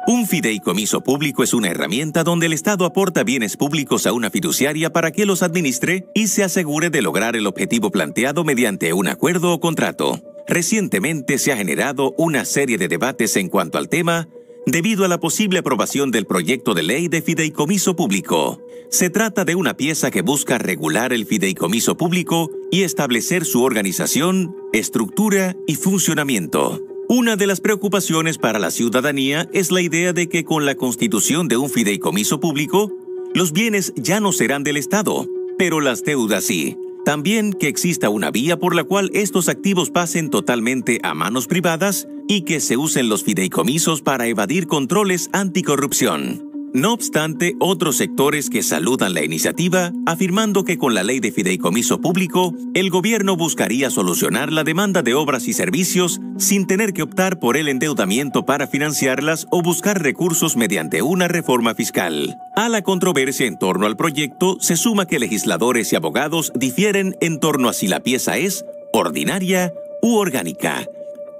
Un fideicomiso público es una herramienta donde el Estado aporta bienes públicos a una fiduciaria para que los administre y se asegure de lograr el objetivo planteado mediante un acuerdo o contrato. Recientemente se ha generado una serie de debates en cuanto al tema, debido a la posible aprobación del proyecto de ley de fideicomiso público. Se trata de una pieza que busca regular el fideicomiso público y establecer su organización, estructura y funcionamiento. Una de las preocupaciones para la ciudadanía es la idea de que con la constitución de un fideicomiso público, los bienes ya no serán del Estado, pero las deudas sí. También que exista una vía por la cual estos activos pasen totalmente a manos privadas y que se usen los fideicomisos para evadir controles anticorrupción. No obstante, otros sectores que saludan la iniciativa, afirmando que con la ley de fideicomiso público, el gobierno buscaría solucionar la demanda de obras y servicios sin tener que optar por el endeudamiento para financiarlas o buscar recursos mediante una reforma fiscal. A la controversia en torno al proyecto se suma que legisladores y abogados difieren en torno a si la pieza es ordinaria u orgánica.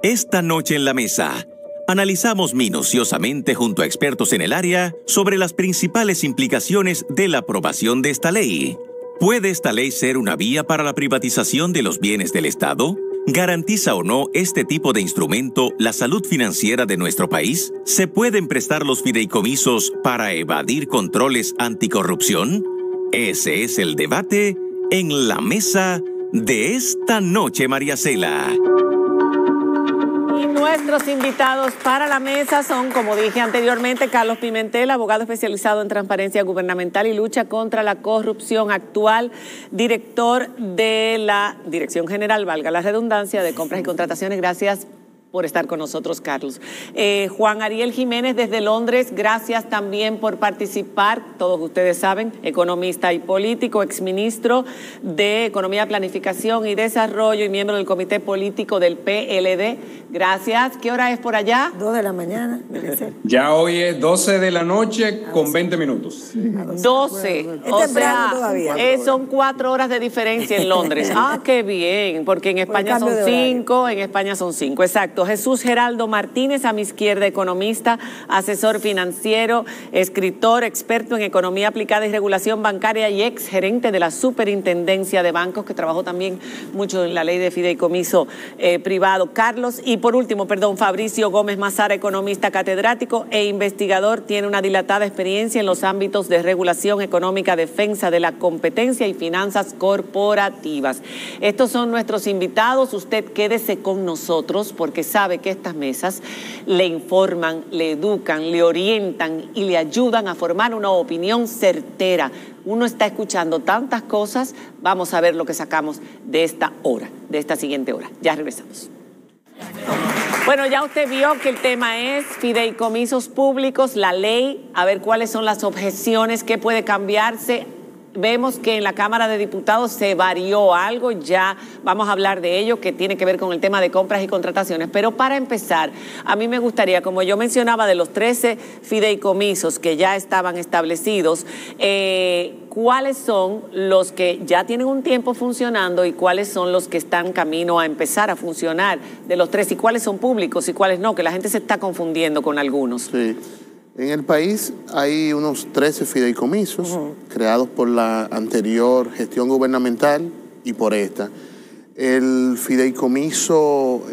Esta noche en la mesa, analizamos minuciosamente junto a expertos en el área sobre las principales implicaciones de la aprobación de esta ley. ¿Puede esta ley ser una vía para la privatización de los bienes del Estado? ¿Garantiza o no este tipo de instrumento la salud financiera de nuestro país? ¿Se pueden prestar los fideicomisos para evadir controles anticorrupción? Ese es el debate en la mesa de esta noche, María Cela. Nuestros invitados para la mesa son, como dije anteriormente, Carlos Pimentel, abogado especializado en transparencia gubernamental y lucha contra la corrupción, actual director de la Dirección General, valga la redundancia, de compras y contrataciones. Gracias por estar con nosotros, Carlos. Juan Ariel Jiménez desde Londres, gracias también por participar. Todos ustedes saben, economista y político, exministro de Economía, Planificación y Desarrollo y miembro del Comité Político del PLD. Gracias. ¿Qué hora es por allá? 2 de la mañana, debe ser. Ya hoy es 12 de la noche con 20 minutos. 12. O sea, son 4 horas de diferencia en Londres. Ah, qué bien, porque en España son 5, en España son 5, exacto. Jesús Geraldo Martínez, a mi izquierda, economista, asesor financiero, escritor, experto en economía aplicada y regulación bancaria y ex gerente de la Superintendencia de Bancos, que trabajó también mucho en la ley de fideicomiso privado. Carlos, y por último, Fabricio Gómez Mazara, economista catedrático e investigador, tiene una dilatada experiencia en los ámbitos de regulación económica, defensa de la competencia y finanzas corporativas. Estos son nuestros invitados. Usted quédese con nosotros porque sabe que estas mesas le informan, le educan, le orientan y le ayudan a formar una opinión certera. Uno está escuchando tantas cosas, vamos a ver lo que sacamos de esta hora, de esta siguiente hora. Ya regresamos. Bueno, ya usted vio que el tema es fideicomisos públicos, la ley, a ver cuáles son las objeciones, qué puede cambiarse. Vemos que en la Cámara de Diputados se varió algo, ya vamos a hablar de ello, que tiene que ver con el tema de compras y contrataciones. Pero para empezar, a mí me gustaría, como yo mencionaba, de los 13 fideicomisos que ya estaban establecidos, ¿cuáles son los que ya tienen un tiempo funcionando y cuáles son los que están camino a empezar a funcionar de los 13? ¿Y cuáles son públicos y cuáles no? Que la gente se está confundiendo con algunos. Sí. En el país hay unos 13 fideicomisos creados por la anterior gestión gubernamental y por esta. El fideicomiso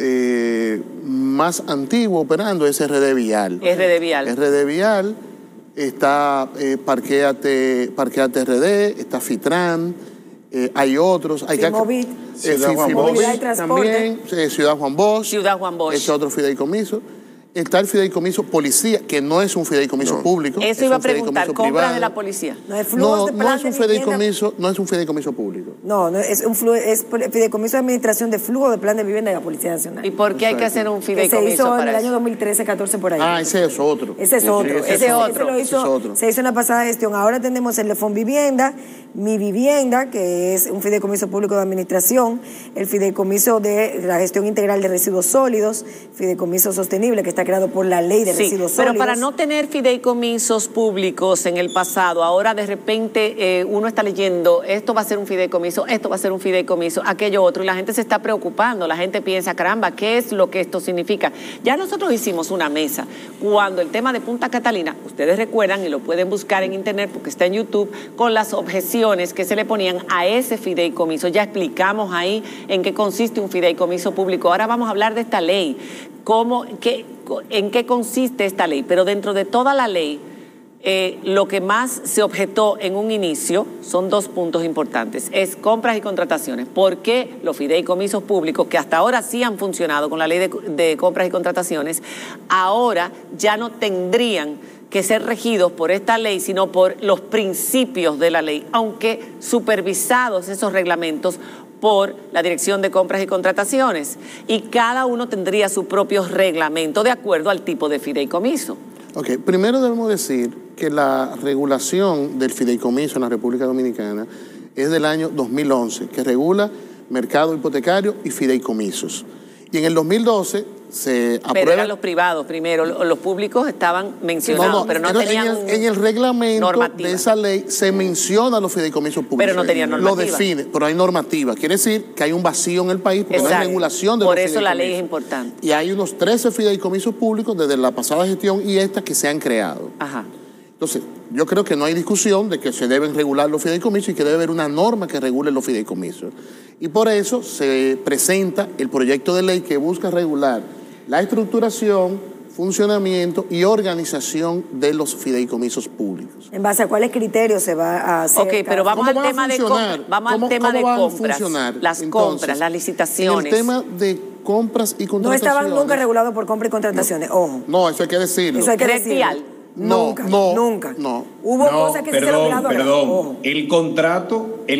más antiguo operando es RD Vial. RD Vial. RD Vial está Parquéate RD, está Fitran, hay otros. Hay Fimovit. Ciudad Juan Bosch también, Ciudad Juan Bosch. Ciudad Juan Bosch. Es otro fideicomiso. Está el fideicomiso policía, que no es un fideicomiso público. Eso iba a preguntar, compras de la policía. No es flujos de plan de vivienda. No es un fideicomiso público. No, es fideicomiso de administración de flujo de plan de vivienda de la Policía Nacional. ¿Y por qué hay que hacer un fideicomiso se hizo en el para año 2013-14 por ahí. Ah, ese es otro. Ese es otro. Se hizo en la pasada gestión. Ahora tenemos el de Fonvivienda, Mi Vivienda, que es un fideicomiso público de administración, el fideicomiso de la gestión integral de residuos sólidos, fideicomiso sostenible, que está creado por la ley de residuos sólidos. Pero para no tener fideicomisos públicos en el pasado, ahora de repente uno está leyendo, esto va a ser un fideicomiso, esto va a ser un fideicomiso, aquello otro, y la gente se está preocupando, la gente piensa, caramba, ¿qué es lo que esto significa? Ya nosotros hicimos una mesa cuando el tema de Punta Catalina, ustedes recuerdan y lo pueden buscar en internet porque está en YouTube, con las objeciones que se le ponían a ese fideicomiso. Ya explicamos ahí en qué consiste un fideicomiso público. Ahora vamos a hablar de esta ley, en qué consiste esta ley, pero dentro de toda la ley, lo que más se objetó en un inicio son 2 puntos importantes, es compras y contrataciones. ¿Por qué los fideicomisos públicos, que hasta ahora sí han funcionado con la ley de compras y contrataciones, ahora ya no tendrían que ser regidos por esta ley, sino por los principios de la ley, aunque supervisados esos reglamentos por la Dirección de Compras y Contrataciones, y cada uno tendría su propio reglamento de acuerdo al tipo de fideicomiso? Ok, primero debemos decir que la regulación del fideicomiso en la República Dominicana es del año 2011, que regula mercado hipotecario y fideicomisos. Y en el 2012 se aprueba... Pero eran los privados primero, los públicos estaban mencionados, pero no tenían en el reglamento normativa de esa ley se menciona los fideicomisos públicos. Pero no tenían normativa. Lo define, pero hay normativa. Quiere decir que hay un vacío en el país porque no hay regulación de los fideicomisos. Por eso la ley es importante. Y hay unos 13 fideicomisos públicos desde la pasada gestión y esta que se han creado. Ajá. Entonces, yo creo que no hay discusión de que se deben regular los fideicomisos y que debe haber una norma que regule los fideicomisos. Y por eso se presenta el proyecto de ley que busca regular la estructuración, funcionamiento y organización de los fideicomisos públicos. ¿En base a cuáles criterios se va a hacer? Ok, pero vamos al tema de compras. Vamos al tema de compras. Las compras, las licitaciones. En el tema de compras y contrataciones. No estaban nunca regulados por compras y contrataciones, ojo. No, eso hay que decirlo. Eso hay que decirlo. Nunca. Hubo cosas que se regularon. Perdón. El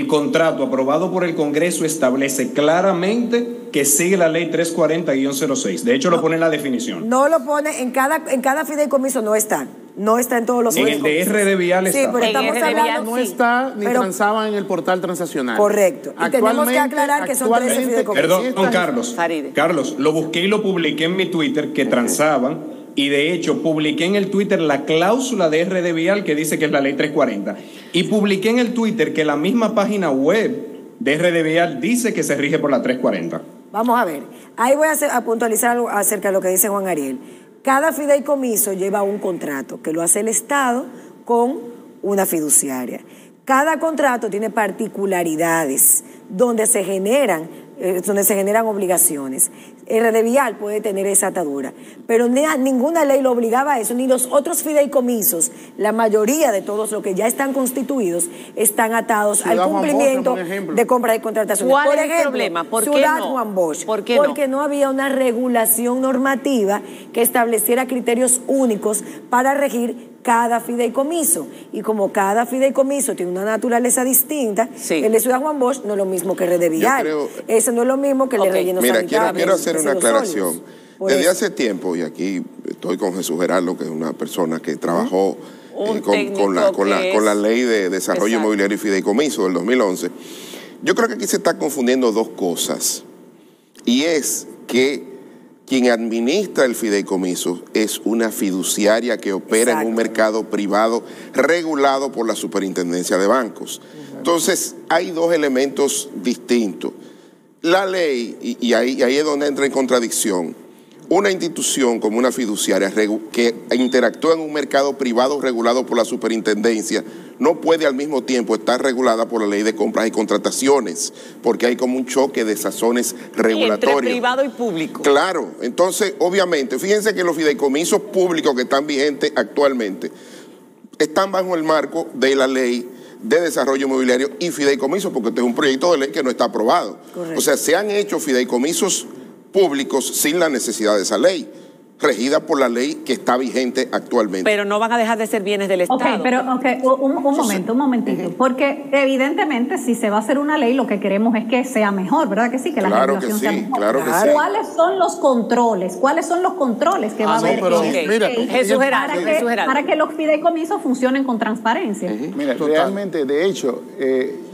contrato aprobado por el Congreso establece claramente que sigue la ley 340-06. De hecho, lo pone en la definición. No lo pone, en cada fideicomiso no está. No está en todos los fideicomisos. En el de RD Vial está. Sí, pero estamos hablando... No está ni transaba en el portal transaccional. Correcto. Y tenemos que aclarar que son 13 fideicomisos. Perdón, don Carlos. Carlos, lo busqué y lo publiqué en mi Twitter que transaban. Y de hecho, publiqué en el Twitter la cláusula de RD Vial que dice que es la ley 340. Y publiqué en el Twitter que la misma página web de RD Vial dice que se rige por la 340. Vamos a ver. Ahí voy a puntualizar algo acerca de lo que dice Juan Ariel. Cada fideicomiso lleva un contrato que lo hace el Estado con una fiduciaria. Cada contrato tiene particularidades donde se generan obligaciones. RD Vial puede tener esa atadura, pero ninguna ley lo obligaba a eso, ni los otros fideicomisos. La mayoría de todos los que ya están constituidos están atados al cumplimiento de compras y contrataciones. ¿Cuál es el problema? ¿Por qué no? Juan Bosch. ¿Por qué Porque no había una regulación normativa que estableciera criterios únicos para regir cada fideicomiso. Y como cada fideicomiso tiene una naturaleza distinta, el de Ciudad Juan Bosch no es lo mismo que RD Vial. Ese no es lo mismo que el de Relleno Sanitario. Quiero hacer una aclaración. Desde hace tiempo, y aquí estoy con Jesús Gerardo, que es una persona que trabajó con la ley de desarrollo inmobiliario y fideicomiso del 2011, yo creo que aquí se está confundiendo 2 cosas. Y es que quien administra el fideicomiso es una fiduciaria que opera en un mercado privado regulado por la Superintendencia de Bancos. Entonces, hay 2 elementos distintos. La ley, y ahí es donde entra en contradicción, una institución como una fiduciaria que interactúa en un mercado privado regulado por la Superintendencia no puede al mismo tiempo estar regulada por la ley de compras y contrataciones, porque hay como un choque de sazones regulatorios. Entre privado y público. Claro, entonces, obviamente, fíjense que los fideicomisos públicos que están vigentes actualmente están bajo el marco de la ley de desarrollo inmobiliario y fideicomiso, porque este es un proyecto de ley que no está aprobado. Correcto. O sea, se han hecho fideicomisos públicos sin la necesidad de esa ley, regida por la ley que está vigente actualmente. Pero no van a dejar de ser bienes del Estado. Un momentito, porque evidentemente si se va a hacer una ley lo que queremos es que sea mejor, ¿verdad que sí? Que la regulación sea mejor. Claro que sí. ¿Cuáles son los controles? ¿Cuáles son los controles que va a haber para que los fideicomisos funcionen con transparencia? Mira, realmente, de hecho,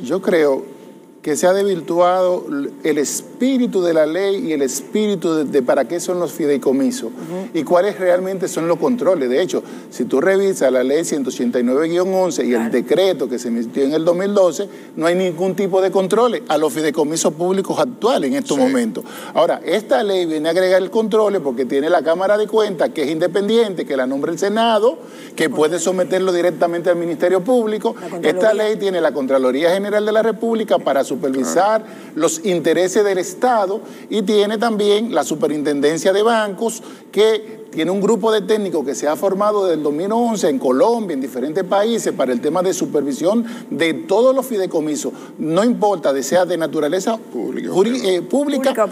yo creo que se ha desvirtuado el espíritu espíritu de la ley y el espíritu de para qué son los fideicomisos y cuáles realmente son los controles. De hecho, si tú revisas la ley 189-11 y el decreto que se emitió en el 2012, no hay ningún tipo de controles a los fideicomisos públicos actuales en estos momentos. Ahora, esta ley viene a agregar el control porque tiene la Cámara de Cuentas, que es independiente, que la nombra el Senado, que puede someterlo directamente al Ministerio Público. Esta ley tiene la Contraloría General de la República para supervisar los intereses del Estado y tiene también la Superintendencia de Bancos, que tiene un grupo de técnicos que se ha formado desde el 2011 en Colombia, en diferentes países, para el tema de supervisión de todos los fideicomisos, no importa de sea de naturaleza pública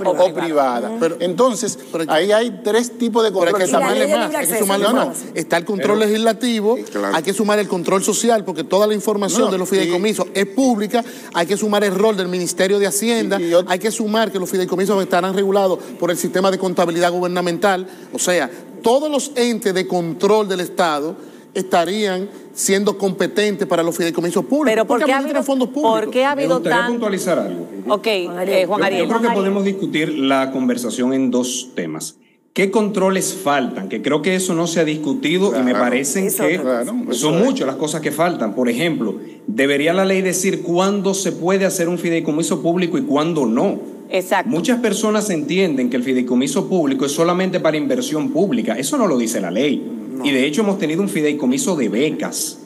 o privada. Entonces, ahí hay tres tipos de control. Pero hay que sumarle más, hay que sumarle más. Está el control legislativo, hay que sumar el control social, porque toda la información de los fideicomisos es pública, hay que sumar el rol del Ministerio de Hacienda, hay que sumar que los fideicomisos estarán regulados por el sistema de contabilidad gubernamental, o sea, todos los entes de control del Estado estarían siendo competentes para los fideicomisos públicos. Pero ¿por qué ha habido fondos públicos? ¿Por qué ha habido Me gustaría puntualizar algo. Ok, Juan Ariel. Yo creo que podemos discutir la conversación en dos temas. ¿Qué controles faltan? Que creo que eso no se ha discutido y me parecen que son muchas las cosas que faltan. Por ejemplo, debería la ley decir cuándo se puede hacer un fideicomiso público y cuándo no. Exacto. Muchas personas entienden que el fideicomiso público es solamente para inversión pública. Eso no lo dice la ley. No. Y de hecho hemos tenido un fideicomiso de becas.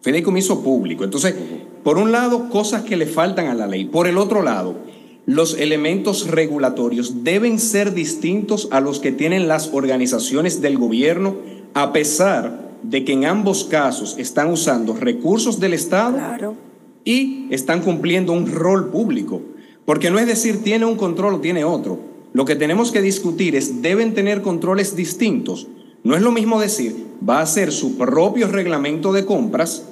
Fideicomiso público. Entonces, por un lado, cosas que le faltan a la ley. Por el otro lado, los elementos regulatorios deben ser distintos a los que tienen las organizaciones del gobierno, a pesar de que en ambos casos están usando recursos del Estado y están cumpliendo un rol público. Porque no es decir tiene un control o tiene otro. Lo que tenemos que discutir es deben tener controles distintos. No es lo mismo decir va a hacer su propio reglamento de compras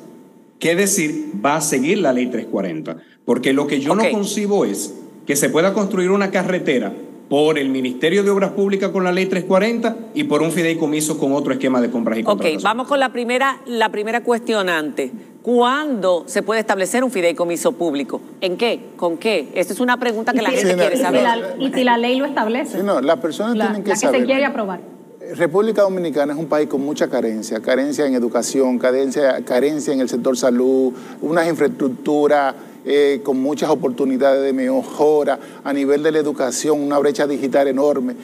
que decir va a seguir la ley 340. Porque lo que yo no concibo es que se pueda construir una carretera por el Ministerio de Obras Públicas con la ley 340 y por un fideicomiso con otro esquema de compras y contratación. Ok, vamos con la primera cuestionante. ¿Cuándo se puede establecer un fideicomiso público? ¿En qué? ¿Con qué? Esta es una pregunta que la gente quiere saber. ¿Y si la ley lo establece? Sí, no, las personas tienen que saber. La que se quiere aprobar. República Dominicana es un país con mucha carencia en educación, carencia en el sector salud, unas infraestructuras con muchas oportunidades de mejora a nivel de la educación, una brecha digital enorme.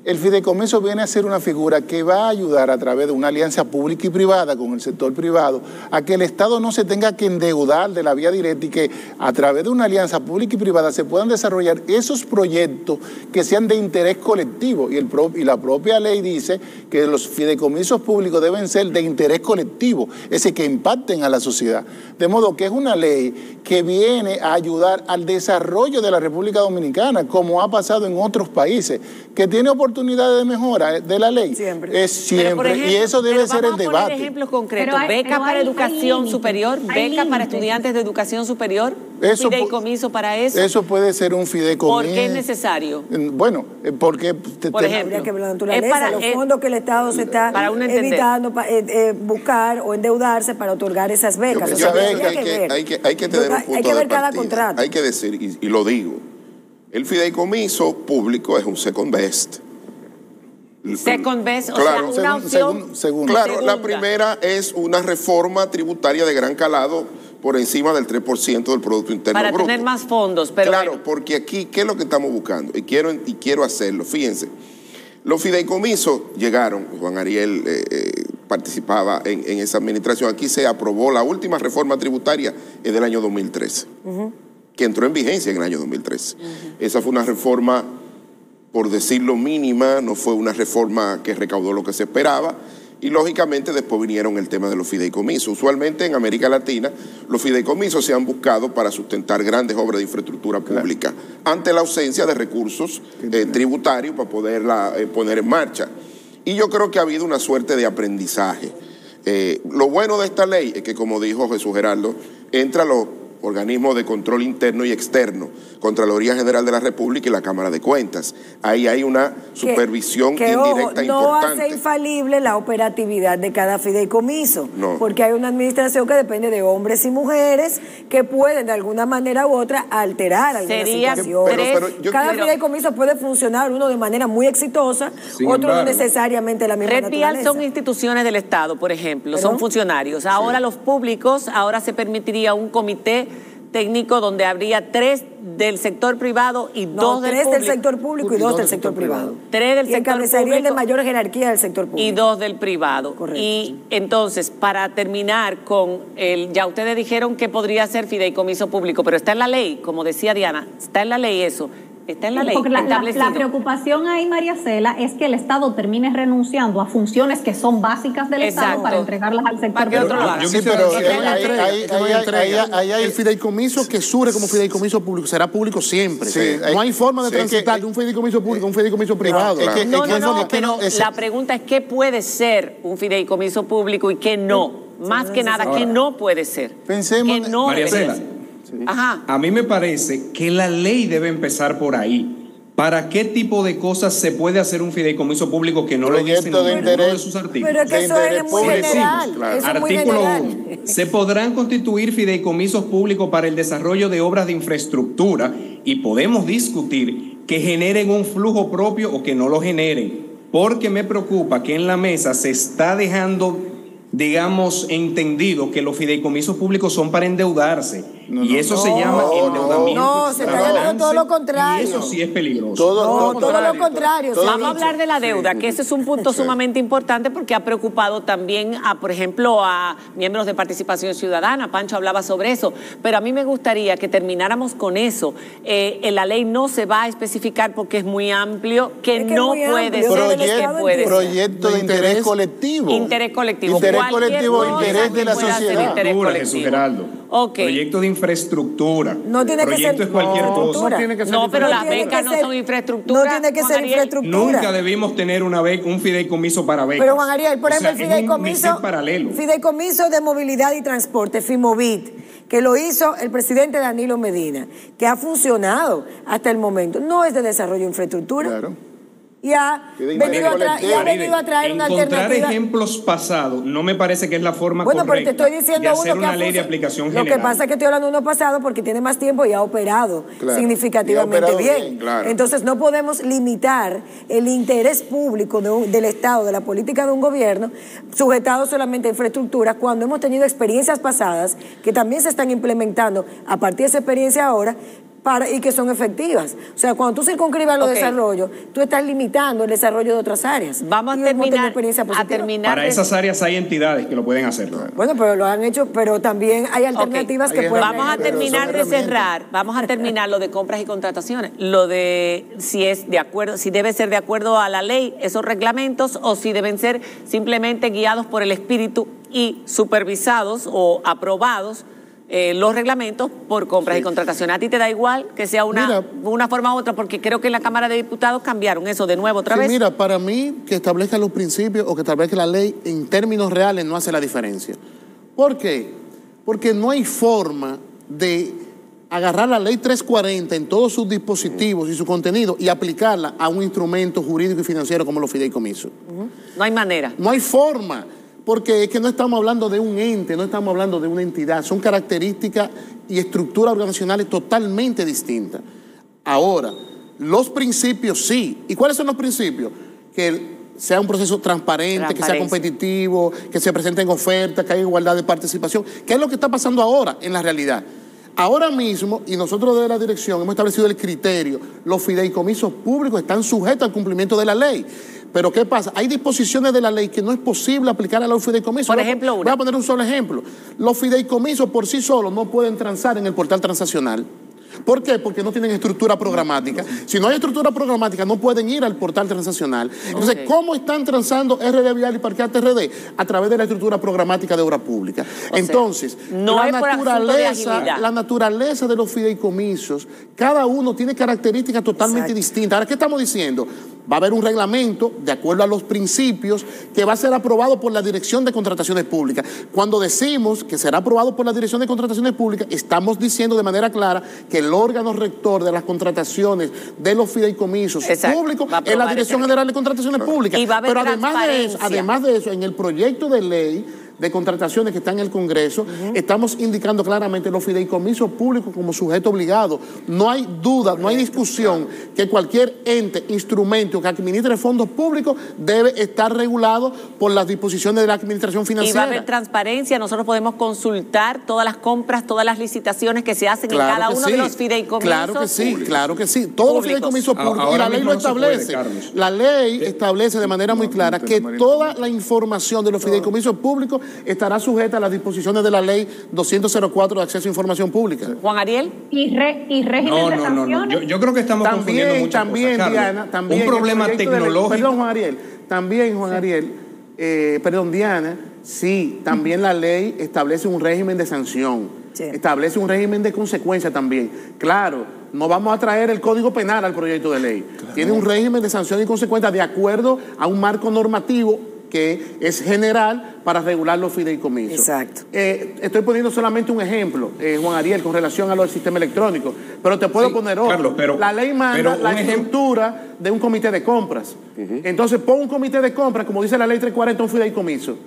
El fideicomiso viene a ser una figura que va a ayudar a través de una alianza pública y privada con el sector privado a que el Estado no se tenga que endeudar de la vía directa y que a través de una alianza pública y privada se puedan desarrollar esos proyectos que sean de interés colectivo. Y la propia ley dice que los fideicomisos públicos deben ser de interés colectivo, es decir, que impacten a la sociedad. De modo que es una ley que viene a ayudar al desarrollo de la República Dominicana, como ha pasado en otros países, que tiene oportunidades de mejora de la ley. Es siempre, ejemplo, y eso debe ser el debate. Vamos a poner ejemplos concretos. Beca para educación superior, beca para estudiantes de educación superior, fideicomiso para eso. Eso puede ser un fideicomiso. ¿Por qué es necesario? Bueno, porque... Por ejemplo, que la naturaleza, los fondos que el Estado se está evitando buscar o endeudarse para otorgar esas becas. Hay que tener un punto hay que ver cada contrato. Hay que decir, y lo digo, el fideicomiso público es un second best. Second best, claro, o sea, una opción. Claro, la primera es una reforma tributaria de gran calado por encima del 3% del Producto Interno Bruto. Para tener más fondos, pero claro, porque aquí, ¿qué es lo que estamos buscando? Y quiero hacerlo. Fíjense, los fideicomisos llegaron, Juan Ariel participaba en esa administración, aquí se aprobó la última reforma tributaria del año 2013, que entró en vigencia en el año 2013. Esa fue una reforma, por decirlo mínima, no fue una reforma que recaudó lo que se esperaba, y lógicamente después vinieron el tema de los fideicomisos. Usualmente en América Latina los fideicomisos se han buscado para sustentar grandes obras de infraestructura pública, ante la ausencia de recursos tributarios para poderla poner en marcha. Y yo creo que ha habido una suerte de aprendizaje. Lo bueno de esta ley es que, como dijo Jesús Geraldo, entra organismo de control interno y externo, Contraloría General de la República y la Cámara de Cuentas. Ahí hay una supervisión indirecta no importante. No hace infalible la operatividad de cada fideicomiso, no. Porque hay una administración que depende de hombres y mujeres que pueden de alguna manera u otra alterar alguna situación. Cada fideicomiso puede funcionar, uno de manera muy exitosa, otro no necesariamente la misma naturaleza. Red Vial son instituciones del Estado, por ejemplo, son funcionarios. Ahora los públicos, ahora se permitiría un comité técnico donde habría 3 del sector privado y 2 del público. 3 del sector público y 2 del sector privado. 3 del sector público. El de mayor jerarquía del sector público. Y 2 del privado. Correcto. Y entonces, para terminar con ya ustedes dijeron que podría ser fideicomiso público, pero está en la ley, como decía Diana, está en la ley eso. Está en la ley. Porque la preocupación ahí, María Cela, es que el Estado termine renunciando a funciones que son básicas del Estado para entregarlas al sector privado. Sí, pero el fideicomiso que surge como fideicomiso público será público siempre. Sí, no hay forma de transitar de un fideicomiso público a un fideicomiso privado. No, pero la pregunta es ¿qué puede ser un fideicomiso público y qué no? Más que nada, ¿qué no puede ser? Pensemos, María Cela. Ajá. A mí me parece que la ley debe empezar por ahí. ¿Para qué tipo de cosas se puede hacer un fideicomiso público que no lo dice ninguno de sus artículos? Pero es que eso es muy general. Claro. Artículo 1. Se podrán constituir fideicomisos públicos para el desarrollo de obras de infraestructura y podemos discutir que generen un flujo propio o que no lo generen. Porque me preocupa que en la mesa se está dejando, digamos, entendido que los fideicomisos públicos son para endeudarse. Y eso se llama endeudamiento. No, se está hablando todo lo contrario. Y eso sí es peligroso. Todo lo contrario. Vamos a hablar de la deuda, que ese es un punto sumamente importante porque ha preocupado también por ejemplo, a miembros de Participación Ciudadana. Pancho hablaba sobre eso. Pero a mí me gustaría que termináramos con eso. En la ley no se va a especificar porque es muy amplio, que no puede ser. Proyecto de interés colectivo. Interés colectivo. Interés colectivo, interés de la sociedad. Jesús Geraldo. Proyecto de infraestructura. No tiene que ser. Es cualquier cosa. No, pero las becas no son infraestructura. No tiene que ser infraestructura. Nunca debimos tener un fideicomiso para becas. Pero Juan Ariel, por ejemplo, el fideicomiso de movilidad y transporte, FIMOVIT, que lo hizo el presidente Danilo Medina, que ha funcionado hasta el momento, no es de desarrollo de infraestructura. Claro. Y ha venido a traer una alternativa. Encontrar ejemplos pasados no me parece que es la forma correcta pero te estoy diciendo de hacer uno que una ley de aplicación general. Lo que pasa es que estoy hablando de uno pasado porque tiene más tiempo y ha operado significativamente bien. Claro. Entonces no podemos limitar el interés público del Estado, de la política de un gobierno, sujetado solamente a infraestructura, cuando hemos tenido experiencias pasadas que también se están implementando a partir de esa experiencia ahora, y que son efectivas. O sea, cuando tú circunscribas los desarrollos, tú estás limitando el desarrollo de otras áreas. Vamos a terminar. Para esas áreas hay entidades que lo pueden hacer. Bueno, pero lo han hecho, pero también hay alternativas que pueden. Vamos a terminar de cerrar. Vamos a terminar lo de compras y contrataciones. Lo de si es de acuerdo, si debe ser de acuerdo a la ley, esos reglamentos, o si deben ser simplemente guiados por el espíritu y supervisados o aprobados los reglamentos por compras y contrataciones. ¿A ti te da igual que sea una forma u otra? Porque creo que en la Cámara de Diputados cambiaron eso de nuevo otra vez. Mira, para mí, que establezca los principios o que establezca la ley en términos reales no hace la diferencia. ¿Por qué? Porque no hay forma de agarrar la ley 340 en todos sus dispositivos y su contenido y aplicarla a un instrumento jurídico y financiero como los fideicomisos. No hay manera. No hay forma. Porque es que no estamos hablando de un ente, no estamos hablando de una entidad. Son características y estructuras organizacionales totalmente distintas. Ahora, los principios sí. ¿Y cuáles son los principios? Que sea un proceso transparente, que sea competitivo, que se presenten ofertas, que haya igualdad de participación. ¿Qué es lo que está pasando ahora en la realidad? Ahora mismo, y nosotros desde la dirección hemos establecido el criterio, los fideicomisos públicos están sujetos al cumplimiento de la ley. Pero ¿qué pasa? Hay disposiciones de la ley que no es posible aplicar a los fideicomisos. Por ejemplo, voy a poner un solo ejemplo. Los fideicomisos por sí solos no pueden transar en el portal transaccional. ¿Por qué? Porque no tienen estructura programática. Si no hay estructura programática, no pueden ir al portal transaccional. Entonces, ¿cómo están transando RD Vial y Parqueate RD? A través de la estructura programática de obra pública. Entonces, la naturaleza de los fideicomisos, cada uno tiene características totalmente distintas. Ahora, ¿qué estamos diciendo? Va a haber un reglamento de acuerdo a los principios que va a ser aprobado por la Dirección de Contrataciones Públicas. Cuando decimos que será aprobado por la Dirección de Contrataciones Públicas, estamos diciendo de manera clara que el órgano rector de las contrataciones de los fideicomisos públicos es la Dirección General de Contrataciones Públicas. Pero además de eso, en el proyecto de ley de contrataciones que está en el Congreso, estamos indicando claramente los fideicomisos públicos como sujeto obligado. No hay duda, no hay discusión que cualquier ente, instrumento que administre fondos públicos debe estar regulado por las disposiciones de la administración financiera. Y va a haber transparencia, nosotros podemos consultar todas las compras, todas las licitaciones que se hacen en cada uno de los fideicomisos. Claro que sí, claro que sí. Todos los fideicomisos públicos, y la ley lo establece. La ley establece de manera muy clara que toda la información de los fideicomisos públicos estará sujeta a las disposiciones de la ley 204 de acceso a información pública. Juan Ariel. ¿Y régimen de sanciones? Yo creo que estamos confundiendo muchas cosas, Carlos. Diana, también un problema tecnológico. Perdón, Juan Ariel. También, Juan Ariel. Diana, sí, también la ley establece un régimen de sanción. Sí. Establece un régimen de consecuencia también. Claro, no vamos a traer el Código Penal al proyecto de ley. Claro. Tiene un régimen de sanción y consecuencia de acuerdo a un marco normativo que es general para regular los fideicomisos. Exacto. Estoy poniendo solamente un ejemplo, Juan Ariel, con relación a lo del sistema electrónico, pero te puedo poner otro. Carlos, la ley manda la estructura de un comité de compras. Entonces, pon un comité de compras, como dice la ley 340, un fideicomiso.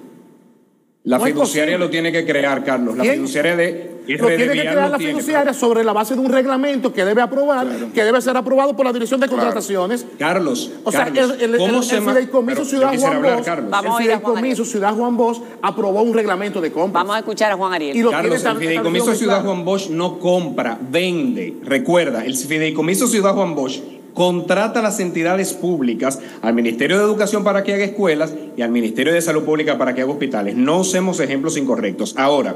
La fiduciaria lo tiene que crear, Carlos. La fiduciaria lo tiene que crear la fiduciaria sobre la base de un reglamento que debe aprobar, que debe ser aprobado por la Dirección de Contrataciones. Carlos, el fideicomiso Ciudad Juan Bosch, el fideicomiso Ciudad Juan Bosch aprobó un reglamento de compra. Vamos a escuchar a Juan Ariel. Carlos, el fideicomiso Ciudad Juan Bosch no compra, vende. Recuerda, el fideicomiso Ciudad Juan Bosch contrata a las entidades públicas, al Ministerio de Educación para que haga escuelas y al Ministerio de Salud Pública para que haga hospitales. No usemos ejemplos incorrectos. Ahora,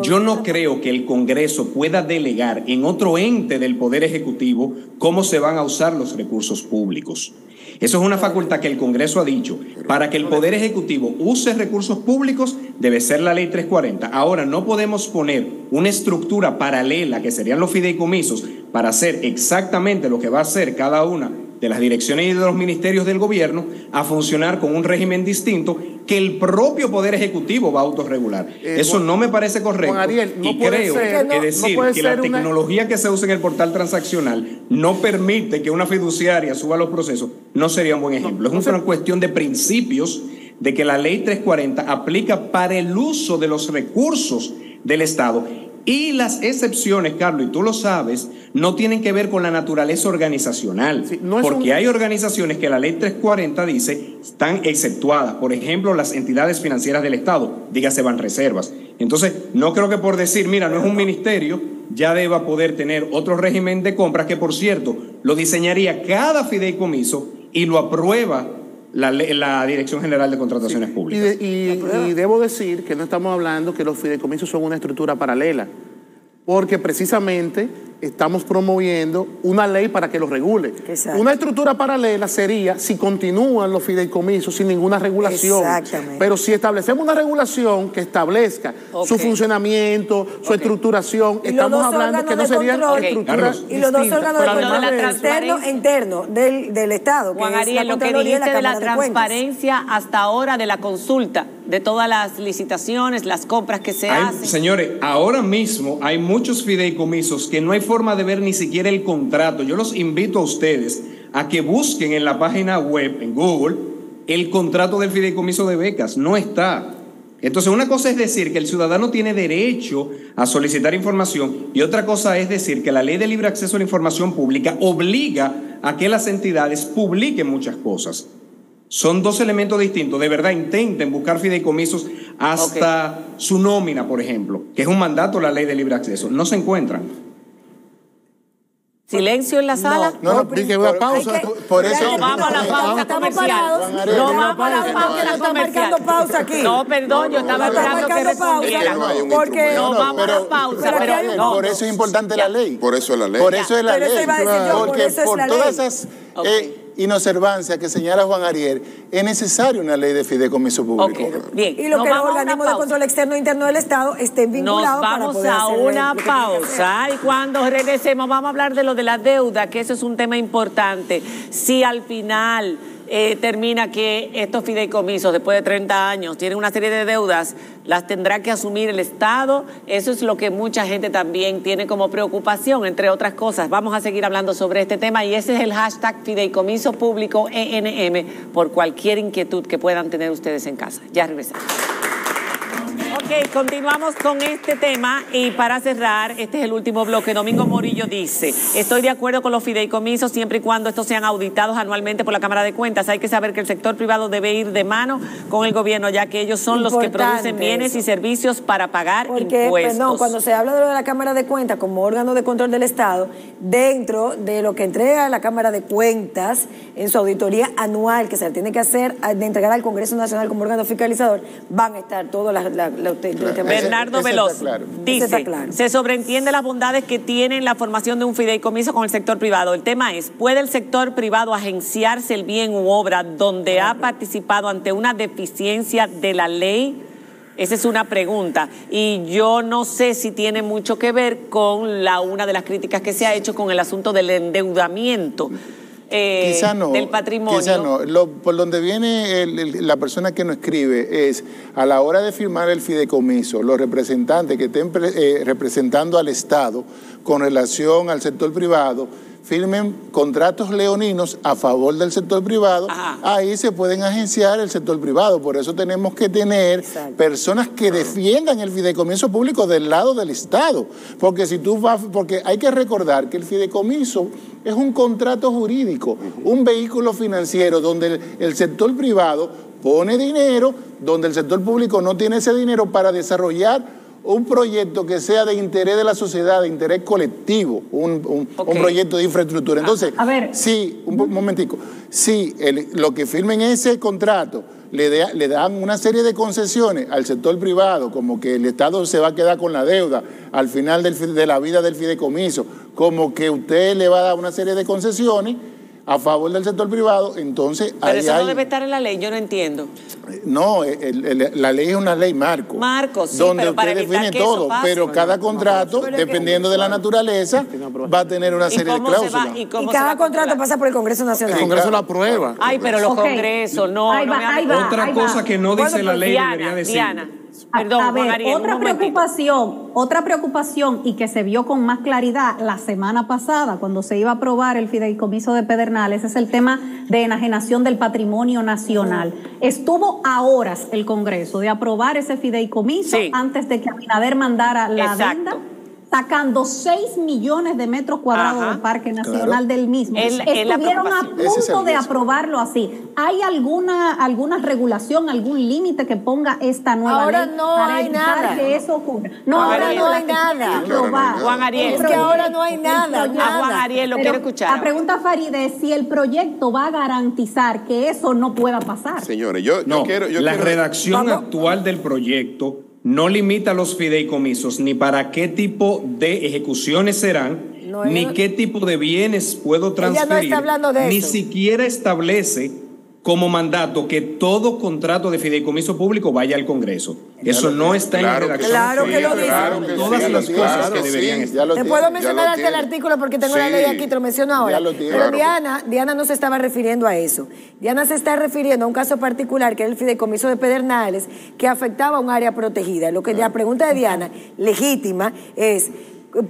yo no creo que el Congreso pueda delegar en otro ente del Poder Ejecutivo cómo se van a usar los recursos públicos. Eso es una facultad que el Congreso ha dicho. Para que el Poder Ejecutivo use recursos públicos, debe ser la ley 340. Ahora, no podemos poner una estructura paralela, que serían los fideicomisos, para hacer exactamente lo que va a hacer cada una de las direcciones y de los ministerios del gobierno, a funcionar con un régimen distinto que el propio Poder Ejecutivo va a autorregular. Eso no me parece correcto. Ariel, y creo que decir que la tecnología que se usa en el portal transaccional no permite que una fiduciaria suba los procesos, no sería un buen ejemplo. Es una cuestión de principios de que la ley 340 aplica para el uso de los recursos del Estado. Y las excepciones, Carlos, y tú lo sabes, no tienen que ver con la naturaleza organizacional, porque hay organizaciones que la ley 340 dice están exceptuadas. Por ejemplo, las entidades financieras del Estado, dígase Banreservas. Entonces, no creo que por decir, mira, no es un ministerio, ya deba poder tener otro régimen de compras que, por cierto, lo diseñaría cada fideicomiso y lo aprueba la Dirección General de Contrataciones Públicas. Y debo decir que no estamos hablando que los fideicomisos son una estructura paralela, porque precisamente estamos promoviendo una ley para que los regule. Exacto. Una estructura paralela sería si continúan los fideicomisos sin ninguna regulación. Exactamente. Pero si establecemos una regulación que establezca su funcionamiento, su estructuración, estamos hablando que no serían estructuras y los dos órganos de control interno del Estado. Juan Ariel, lo que dijiste de la transparencia hasta ahora de la consulta, de todas las licitaciones, las compras que se hacen. Señores, ahora mismo hay muchos fideicomisos que no hay forma de ver ni siquiera el contrato. Yo los invito a ustedes a que busquen en la página web, en Google, el contrato del fideicomiso de becas. No está. Entonces, una cosa es decir que el ciudadano tiene derecho a solicitar información y otra cosa es decir que la Ley de Libre Acceso a la Información Pública obliga a que las entidades publiquen muchas cosas. Son dos elementos distintos. De verdad, intenten buscar fideicomisos hasta su nómina, por ejemplo, que es un mandato de la Ley de Libre Acceso. No se encuentran. ¿Silencio en la sala? No, dije una pausa. Por eso vamos a la pausa comercial. No vamos a la pausa comercial. Pausa aquí. No, perdón, yo estaba esperando que respondiera. Porque no vamos a la pausa. Pero por eso es importante la ley. Por eso es la ley. Por eso es la ley. Porque por todas esas inobservancias que señala Juan Ariel, es necesaria una ley de fideicomiso público. Okay. Bien. Y lo que los organismos de control externo e interno del Estado estén vinculados para poder hacer. Nos vamos a una pausa y cuando regresemos vamos a hablar de lo de la deuda, que eso es un tema importante. Si al final termina que estos fideicomisos, después de 30 años, tienen una serie de deudas, las tendrá que asumir el Estado. Eso es lo que mucha gente también tiene como preocupación, entre otras cosas. Vamos a seguir hablando sobre este tema y ese es el hashtag Fideicomiso Público ENM por cualquier inquietud que puedan tener ustedes en casa. Ya regresamos. Ok, continuamos con este tema y para cerrar, este es el último bloque. Domingo Morillo dice, estoy de acuerdo con los fideicomisos siempre y cuando estos sean auditados anualmente por la Cámara de Cuentas. Hay que saber que el sector privado debe ir de mano con el gobierno, ya que ellos son los que producen bienes y servicios para pagar impuestos. Perdón, cuando se habla de lo de la Cámara de Cuentas como órgano de control del Estado, dentro de lo que entrega la Cámara de Cuentas en su auditoría anual, que se tiene que hacer, de entregar al Congreso Nacional como órgano fiscalizador, van a estar todas las Bernardo Veloz dice, se sobreentiende las bondades que tiene la formación de un fideicomiso con el sector privado. El tema es, ¿puede el sector privado agenciarse el bien u obra donde ha participado ante una deficiencia de la ley? Esa es una pregunta y yo no sé si tiene mucho que ver con una de las críticas que se ha hecho con el asunto del endeudamiento. Quizá no, del patrimonio. Quizá no. Por donde viene la persona que nos escribe es, a la hora de firmar el fideicomiso, los representantes que estén representando al Estado con relación al sector privado, firmen contratos leoninos a favor del sector privado. Ajá. Ahí se pueden agenciar el sector privado. Por eso tenemos que tener personas que defiendan el fideicomiso público del lado del Estado. Porque porque hay que recordar que el fideicomiso es un contrato jurídico, un vehículo financiero donde el sector privado pone dinero, donde el sector público no tiene ese dinero para desarrollar un proyecto que sea de interés de la sociedad, de interés colectivo, un proyecto de infraestructura. Entonces, sí, un momentico, sí, lo que firmen ese contrato le dan una serie de concesiones al sector privado, como que el Estado se va a quedar con la deuda al final de la vida del fideicomiso, como que usted le va a dar una serie de concesiones a favor del sector privado, entonces... Pero eso no debe estar en la ley, yo no entiendo. No, la ley es una ley marco. Marco, sí, donde pero para usted define todo, pero cada contrato, dependiendo de la naturaleza, va a tener una serie de cláusulas. Y cada contrato pasa por el Congreso Nacional. El Congreso lo aprueba. Ay, pero los congresos, no. Otra cosa que no dice la ley debería decir. Diana. Perdón, a ver, Ariel, otra preocupación y que se vio con más claridad la semana pasada cuando se iba a aprobar el fideicomiso de Pedernales es el tema de enajenación del patrimonio nacional. Estuvo a horas el Congreso de aprobar ese fideicomiso antes de que Abinader mandara la adenda, sacando 6 millones de metros cuadrados del Parque Nacional del mismo. Estuvieron a punto de aprobarlo así. ¿Hay alguna regulación, algún límite que ponga esta nueva ley para evitar que eso ocurra? No, ahora no hay nada. Juan Ariel. Es que ahora no hay nada. A Juan Ariel lo quiero escuchar. La pregunta, Farideh, es si el proyecto va a garantizar que eso no pueda pasar. Señores, la redacción actual del proyecto no limita los fideicomisos ni para qué tipo de ejecuciones serán, ni qué tipo de bienes puedo transferir, ni siquiera establece como mandato que todo contrato de fideicomiso público vaya al Congreso. Eso no está en la redacción. Claro que lo dice. Todas las cosas que deberían estar. Te puedo mencionar hasta el artículo porque tengo la ley aquí, te lo menciono ahora. Pero Diana no se estaba refiriendo a eso. Diana se está refiriendo a un caso particular que es el fideicomiso de Pedernales que afectaba a un área protegida. Lo que la pregunta de Diana, legítima, es...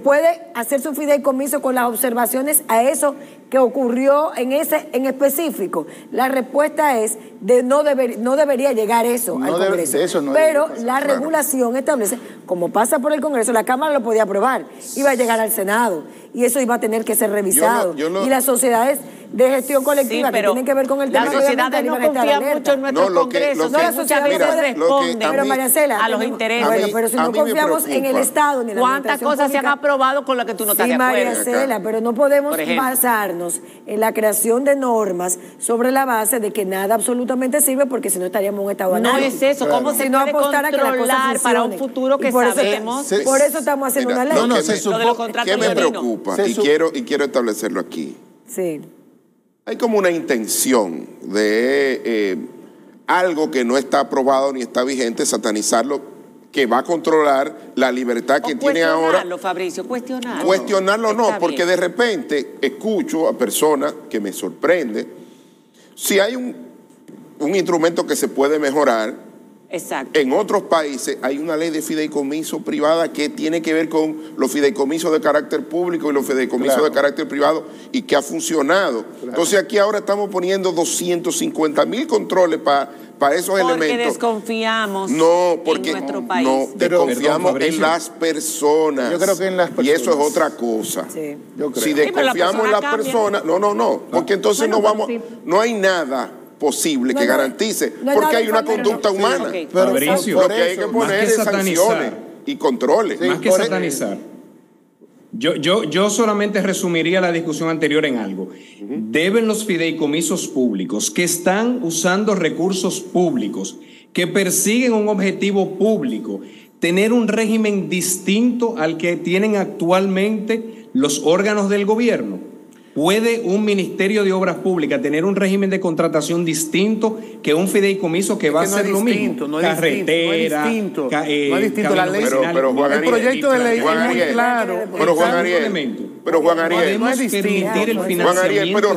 ¿puede hacerse un fideicomiso con las observaciones a eso que ocurrió en específico? La respuesta es no debería llegar eso al Congreso. Pero la regulación establece, como pasa por el Congreso, la Cámara lo podía aprobar, iba a llegar al Senado y eso iba a tener que ser revisado. Y las sociedades de gestión colectiva que tienen que ver con el tema de la sociedad. No confía mucho en nuestros congresos, que muchas veces responden a los intereses. Bueno, pero si no confiamos en el Estado ni en la ¿cuántas cosas se han aprobado con las que tú no estás de acuerdo? María Cela, pero no podemos basarnos en la creación de normas sobre la base de que nada absolutamente sirve, porque si no estaríamos en un estado anárquico. No es eso, ¿cómo se puede controlar para un futuro que sabemos? Por eso estamos haciendo una ley. ¿Qué me preocupa? Y quiero establecerlo aquí. Sí. Hay como una intención de algo que no está aprobado ni está vigente, satanizarlo, que va a controlar la libertad que tiene ahora. Cuestionarlo, Fabricio, cuestionarlo. Cuestionarlo no, porque de repente escucho a personas que me sorprende. Si hay un instrumento que se puede mejorar, exacto. En otros países hay una ley de fideicomiso privada que tiene que ver con los fideicomisos de carácter público y los fideicomisos de carácter privado, y que ha funcionado. Entonces aquí ahora estamos poniendo 250,000 controles para esos elementos. Porque desconfiamos en nuestro país. No, desconfiamos en las personas. Yo creo que en las personas. Y eso es otra cosa. Sí. Yo creo. Si desconfiamos en las personas, no, porque entonces no hay nada posible que garantice, porque hay una conducta humana. Pero Fabricio, lo que hay que poner es sanciones y controles. Más que satanizar. Yo solamente resumiría la discusión anterior en algo. Deben los fideicomisos públicos que están usando recursos públicos, que persiguen un objetivo público, tener un régimen distinto al que tienen actualmente los órganos del gobierno. ¿Puede un Ministerio de Obras Públicas tener un régimen de contratación distinto que un fideicomiso que va a ser lo mismo? Carretera, no es distinto. La ley, pero Juan Ariel, el proyecto de ley es muy claro. Pero Juan Ariel, podemos permitir el financiamiento. Pero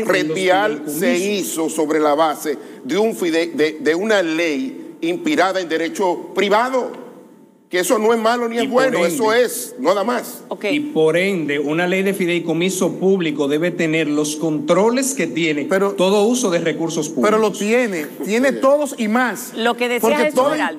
Red Vial se hizo sobre la base de una ley inspirada en derecho privado. Que eso no es malo ni es bueno, eso es nada más. Y por ende, una ley de fideicomiso público debe tener los controles que tiene todo uso de recursos públicos. Pero lo tiene todos y más. Lo que decía porque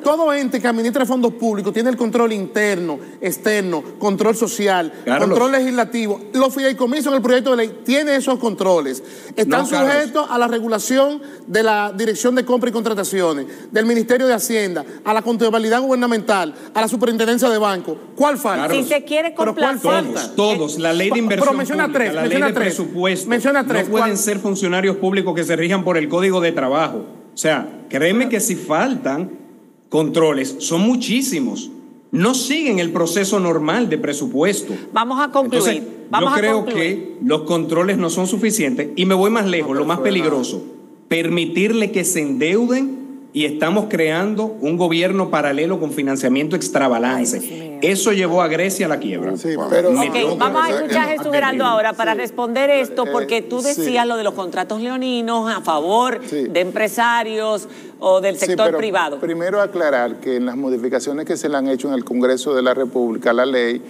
todo ente que administra fondos públicos tiene el control interno, externo, control social, control legislativo. Los fideicomisos en el proyecto de ley tienen esos controles. Están sujetos a la regulación de la Dirección de Compra y Contrataciones, del Ministerio de Hacienda, a la contabilidad gubernamental, a la superintendencia de banco. ¿Cuál falta? Si se quiere complacer. Todos. La ley de inversión pública, la ley de presupuesto. Menciona tres. No pueden ser funcionarios públicos que se rijan por el Código de Trabajo. O sea, créeme que si faltan controles, son muchísimos. No siguen el proceso normal de presupuesto. Vamos a concluir. Entonces, yo creo que los controles no son suficientes. Y me voy más lejos, lo más peligroso. Permitirle que se endeuden. Y estamos creando un gobierno paralelo con financiamiento extrabalance. Eso llevó a Grecia a la quiebra. Sí, pero vamos a escuchar a Jesús Geraldo ahora para responder esto, porque tú decías lo de los contratos leoninos a favor de empresarios o del sector privado. Primero aclarar que en las modificaciones que se le han hecho en el Congreso de la República, la ley,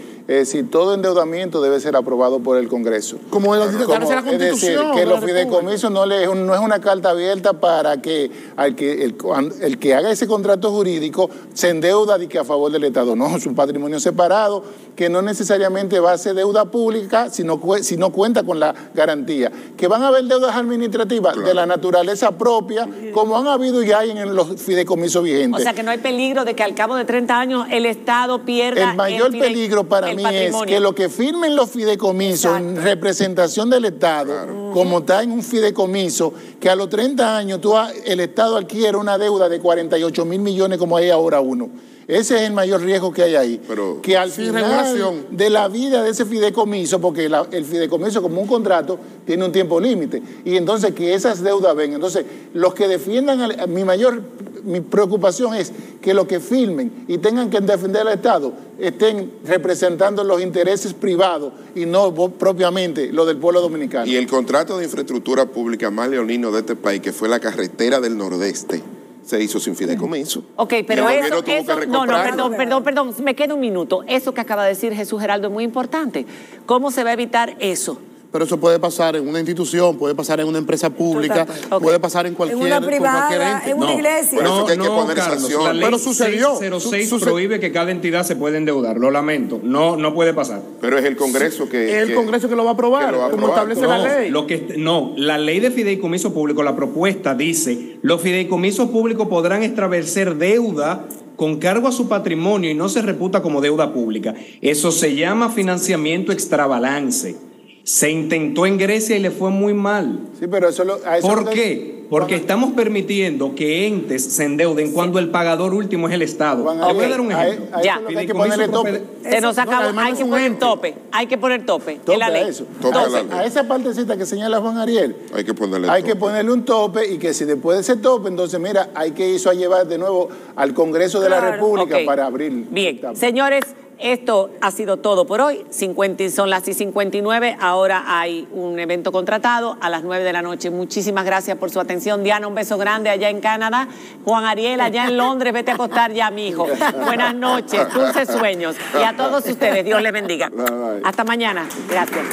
si todo endeudamiento debe ser aprobado por el Congreso. Como la Constitución. Es decir, que los fideicomisos no es una carta abierta para que el que haga ese contrato jurídico se endeuda de que a favor del Estado. No, es un patrimonio separado que no necesariamente va a ser deuda pública si no cuenta con la garantía. Que van a haber deudas administrativas de la naturaleza propia, como han habido ya en los fideicomisos vigentes. O sea que no hay peligro de que al cabo de 30 años el Estado pierda el mayor peligro para mí es que lo que firmen los fideicomisos en representación del Estado, como está en un fideicomiso, que a los 30 años el Estado adquiere una deuda de 48,000 millones como hay ahora uno. Ese es el mayor riesgo que hay ahí. Pero, que al final de la vida de ese fideicomiso, porque el fideicomiso como un contrato tiene un tiempo límite, y entonces que esas deudas vengan. Entonces, los que defiendan, mi preocupación es que los que firmen y tengan que defender al Estado estén representando los intereses privados y no propiamente los del pueblo dominicano. Y el contrato de infraestructura pública más leonino de este país, que fue la carretera del Nordeste, se hizo sin fideicomiso. Ok, pero eso perdón, me queda un minuto. Eso que acaba de decir Jesús Geraldo es muy importante. ¿Cómo se va a evitar eso? Pero eso puede pasar en una institución, puede pasar en una empresa pública, puede pasar en cualquier, en una privada, en una iglesia. Por eso que hay que poner sanción. La ley pero sucedió. 606 prohíbe que cada entidad se pueda endeudar. Lo lamento. No puede pasar. Pero es el Congreso que... Es el Congreso que lo va a aprobar, como establece la ley. La ley de fideicomiso público, la propuesta dice, los fideicomisos públicos podrán establecer deuda con cargo a su patrimonio y no se reputa como deuda pública. Eso se llama financiamiento extrabalance. Se intentó en Grecia y le fue muy mal. Sí, pero ¿Por qué? Porque estamos permitiendo que entes se endeuden cuando el pagador último es el Estado. Te voy a dar un ejemplo. Ya. Hay que ponerle tope. Se nos acabó. Hay que poner tope. Hay que poner tope en la ley. A esa partecita que señala Juan Ariel, hay que ponerle un tope, y que si después de ese tope, entonces mira, hay que eso a llevar de nuevo al Congreso de la República para abrir. Bien, señores, esto ha sido todo por hoy. Son las 6:59. Ahora hay un evento contratado a las 9 de la noche. Muchísimas gracias por su atención. Diana, un beso grande allá en Canadá. Juan Ariel, allá en Londres, vete a acostar ya, mijo. Buenas noches, dulces sueños. Y a todos ustedes, Dios les bendiga. Hasta mañana. Gracias.